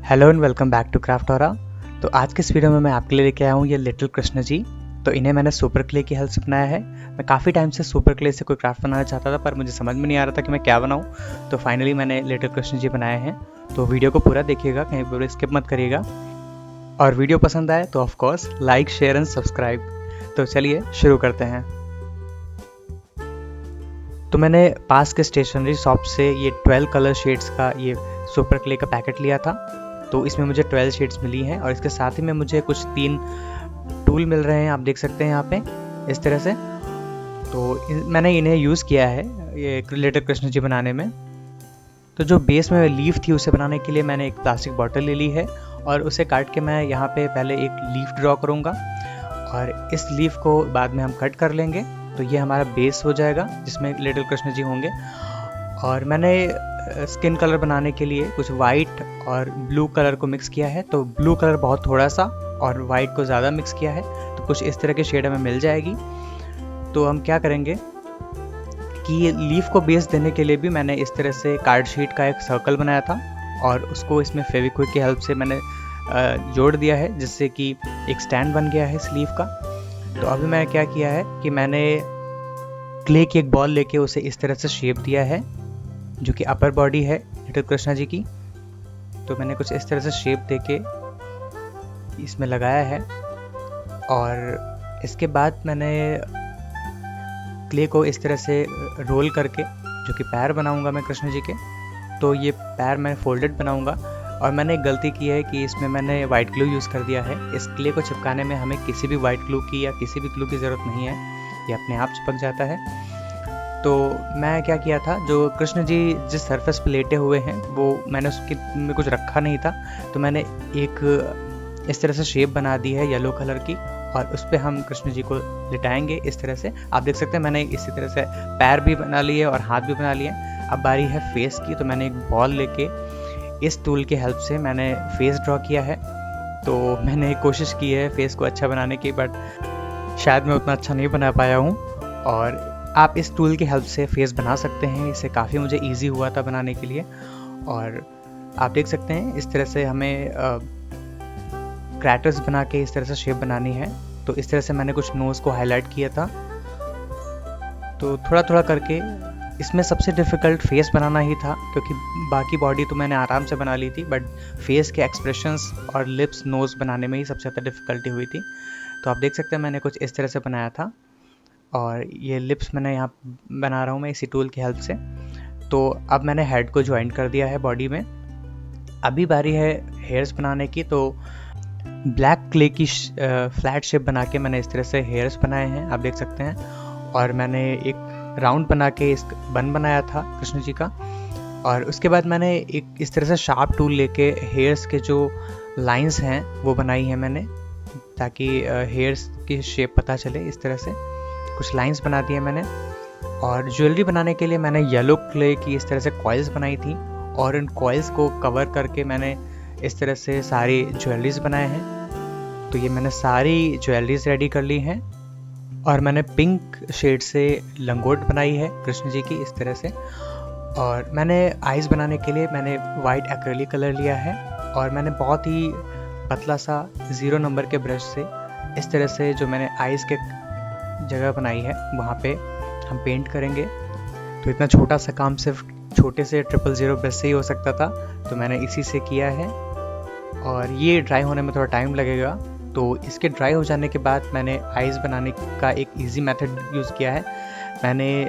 Hello and welcome back to Craftora. तो आज के इस वीडियो में मैं आपके लिए लेके आया हूँ ये लिटिल कृष्ण जी। तो इन्हें मैंने सुपर क्ले की हेल्प से बनाया है। मैं काफ़ी टाइम से सुपर क्ले से कोई क्राफ्ट बनाना चाहता था, पर मुझे समझ में नहीं आ रहा था कि मैं क्या बनाऊँ। तो फाइनली मैंने लिटिल कृष्ण जी बनाए हैं। तो वीडियो को पूरा देखिएगा, कहीं पर स्किप मत करिएगा। और वीडियो पसंद आए तो of course like, share and subscribe. तो चलिए शुरू करते हैं। तो मैंने पास के स्टेशनरी शॉप से ये 12 कलर शेड्स का ये सुपर क्ले का पैकेट लिया था। तो इसमें मुझे 12 शेड्स मिली हैं और इसके साथ ही में मुझे कुछ 3 टूल मिल रहे हैं, आप देख सकते हैं यहाँ पे इस तरह से। तो मैंने इन्हें यूज़ किया है ये लिटिल कृष्ण जी बनाने में। तो जो बेस में लीफ थी उसे बनाने के लिए मैंने एक प्लास्टिक बॉटल ले ली है और उसे काट के मैं यहाँ पे पहले एक लीफ ड्रॉ करूँगा और इस लीफ को बाद में हम कट कर लेंगे। तो ये हमारा बेस हो जाएगा जिसमें लिटिल कृष्ण जी होंगे। और मैंने स्किन कलर बनाने के लिए कुछ वाइट और ब्लू कलर को मिक्स किया है। तो ब्लू कलर बहुत थोड़ा सा और वाइट को ज़्यादा मिक्स किया है, तो कुछ इस तरह की शेड हमें मिल जाएगी। तो हम क्या करेंगे कि ये लीफ को बेस देने के लिए भी मैंने इस तरह से कार्ड शीट का एक सर्कल बनाया था और उसको इसमें फेविक्विक की हेल्प से मैंने जोड़ दिया है, जिससे कि एक स्टैंड बन गया है इस लीफ का। तो अभी मैंने क्या किया है कि मैंने क्ले की एक बॉल लेके उसे इस तरह से शेप दिया है, जो कि अपर बॉडी है लिटिल कृष्णा जी की। तो मैंने कुछ इस तरह से शेप देके इसमें लगाया है और इसके बाद मैंने क्ले को इस तरह से रोल करके, जो कि पैर बनाऊंगा मैं कृष्ण जी के। तो ये पैर मैं फोल्डेड बनाऊंगा। और मैंने एक गलती की है कि इसमें मैंने वाइट ग्लू यूज़ कर दिया है। इस क्ले को चिपकाने में हमें किसी भी वाइट ग्लू की या किसी भी ग्लू की ज़रूरत नहीं है, ये अपने आप चिपक जाता है। तो मैं क्या किया था, जो कृष्ण जी जिस सरफेस पे लेटे हुए हैं वो मैंने उसके में कुछ रखा नहीं था। तो मैंने एक इस तरह से शेप बना दी है येलो कलर की और उस पर हम कृष्ण जी को लिटाएंगे इस तरह से। आप देख सकते हैं मैंने इसी तरह से पैर भी बना लिए और हाथ भी बना लिए। अब बारी है फेस की। तो मैंने एक बॉल लेके इस टूल की हेल्प से मैंने फेस ड्रॉ किया है। तो मैंने कोशिश की है फेस को अच्छा बनाने की, बट शायद मैं उतना अच्छा नहीं बना पाया हूँ। और आप इस टूल की हेल्प से फेस बना सकते हैं, इससे काफ़ी मुझे इजी हुआ था बनाने के लिए। और आप देख सकते हैं इस तरह से हमें क्रैटर्स बना के इस तरह से शेप बनानी है। तो इस तरह से मैंने कुछ नोज़ को हाईलाइट किया था। तो थोड़ा थोड़ा करके इसमें सबसे डिफ़िकल्ट फेस बनाना ही था, क्योंकि बाकी बॉडी तो मैंने आराम से बना ली थी, बट फेस के एक्सप्रेशंस और लिप्स, नोज़ बनाने में ही सबसे ज़्यादा डिफ़िकल्टी हुई थी। तो आप देख सकते हैं मैंने कुछ इस तरह से बनाया था और ये लिप्स मैंने यहाँ बना रहा हूँ मैं इसी टूल की हेल्प से। तो अब मैंने हेड को ज्वाइन कर दिया है बॉडी में। अभी बारी है हेयर्स बनाने की। तो ब्लैक क्ले की फ्लैट शेप बना के मैंने इस तरह से हेयर्स बनाए हैं, आप देख सकते हैं। और मैंने एक राउंड बना के इस बन बनाया था कृष्ण जी का। और उसके बाद मैंने एक इस तरह से शार्प टूल लेके हेयर्स के जो लाइंस हैं वो बनाई हैं मैंने, ताकि हेयर्स की शेप पता चले। इस तरह से कुछ लाइंस बना दी है मैंने। और ज्वेलरी बनाने के लिए मैंने येलो क्ले की इस तरह से कॉइल्स बनाई थी और इन कॉइल्स को कवर करके मैंने इस तरह से सारी ज्वेलरीज बनाए हैं। तो ये मैंने सारी ज्वेलरीज रेडी कर ली हैं। और मैंने पिंक शेड से लंगोट बनाई है कृष्ण जी की इस तरह से। और मैंने आइज़ बनाने के लिए मैंने वाइट एक्रेलिक कलर लिया है और मैंने बहुत ही पतला सा 0 नंबर के ब्रश से इस तरह से जो मैंने आइज़ के जगह बनाई है वहाँ पे हम पेंट करेंगे। तो इतना छोटा सा काम सिर्फ छोटे से 000 ब्रश से ही हो सकता था, तो मैंने इसी से किया है। और ये ड्राई होने में थोड़ा टाइम लगेगा। तो इसके ड्राई हो जाने के बाद मैंने आइज़ बनाने का एक इजी मेथड यूज़ किया है। मैंने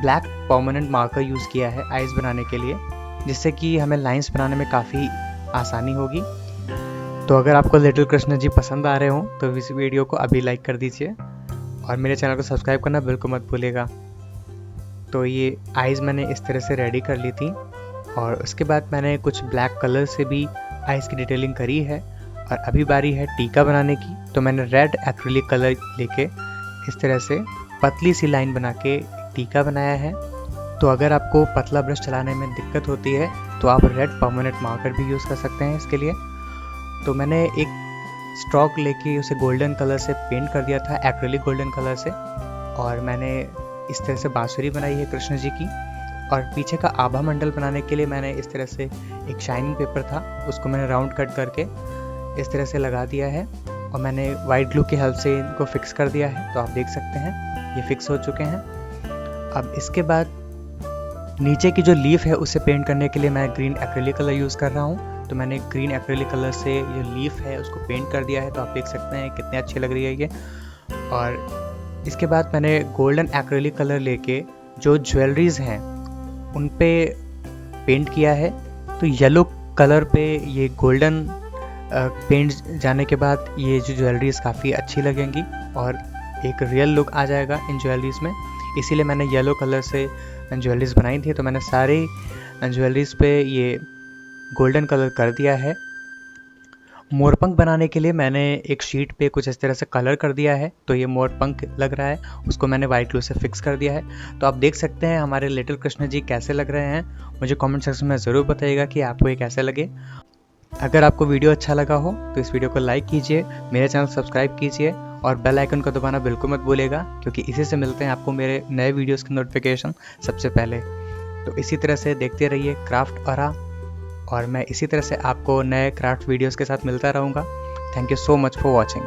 ब्लैक परमानेंट मार्कर यूज़ किया है आइज़ बनाने के लिए, जिससे कि हमें लाइंस बनाने में काफ़ी आसानी होगी। तो अगर आपको लिटिल कृष्ण जी पसंद आ रहे हों तो इस वीडियो को अभी लाइक कर दीजिए और मेरे चैनल को सब्सक्राइब करना बिल्कुल मत भूलिएगा। तो ये आइज़ मैंने इस तरह से रेडी कर ली थी और उसके बाद मैंने कुछ ब्लैक कलर से भी आइज़ की डिटेलिंग करी है। और अभी बारी है टीका बनाने की। तो मैंने रेड एक्रिलिक कलर लेके इस तरह से पतली सी लाइन बना के टीका बनाया है। तो अगर आपको पतला ब्रश चलाने में दिक्कत होती है तो आप रेड परमानेंट मार्कर भी यूज़ कर सकते हैं इसके लिए। तो मैंने एक स्ट्रोक लेके उसे गोल्डन कलर से पेंट कर दिया था, एक्रिलिक गोल्डन कलर से। और मैंने इस तरह से बांसुरी बनाई है कृष्ण जी की। और पीछे का आभा मंडल बनाने के लिए मैंने इस तरह से एक शाइनिंग पेपर था, उसको मैंने राउंड कट करके इस तरह से लगा दिया है और मैंने वाइट ग्लू की हेल्प से इनको फिक्स कर दिया है। तो आप देख सकते हैं ये फिक्स हो चुके हैं। अब इसके बाद नीचे की जो लीफ है उसे पेंट करने के लिए मैं ग्रीन एक्रेलिक कलर यूज़ कर रहा हूँ। तो मैंने ग्रीन एक्रेलिक कलर से ये लीफ है उसको पेंट कर दिया है। तो आप देख सकते हैं कितने अच्छी लग रही है ये। और इसके बाद मैंने गोल्डन एक्रेलिक कलर लेके जो ज्वेलरीज हैं उन पे पेंट किया है। तो येलो कलर पे ये गोल्डन पेंट जाने के बाद ये जो ज्वेलरीज काफ़ी अच्छी लगेंगी और एक रियल लुक आ जाएगा इन ज्वेलरीज में। इसीलिए मैंने येलो कलर से ज्वेलरीज बनाई थी। तो मैंने सारी ज्वेलरीज पे ये गोल्डन कलर कर दिया है। मोरपंख बनाने के लिए मैंने एक शीट पे कुछ इस तरह से कलर कर दिया है। तो ये मोरपंख लग रहा है, उसको मैंने वाइट ग्लू से फिक्स कर दिया है। तो आप देख सकते हैं हमारे लिटिल कृष्ण जी कैसे लग रहे हैं। मुझे कमेंट सेक्शन में ज़रूर बताइएगा कि आपको ये कैसे लगे। अगर आपको वीडियो अच्छा लगा हो तो इस वीडियो को लाइक कीजिए, मेरे चैनल सब्सक्राइब कीजिए और बेल आइकन को दबाना बिल्कुल मत भूलिएगा, क्योंकि इसी से मिलते हैं आपको मेरे नए वीडियोस की नोटिफिकेशन सबसे पहले। तो इसी तरह से देखते रहिए क्राफ्ट ऑरा, और मैं इसी तरह से आपको नए क्राफ्ट वीडियोस के साथ मिलता रहूँगा। Thank you so much for watching.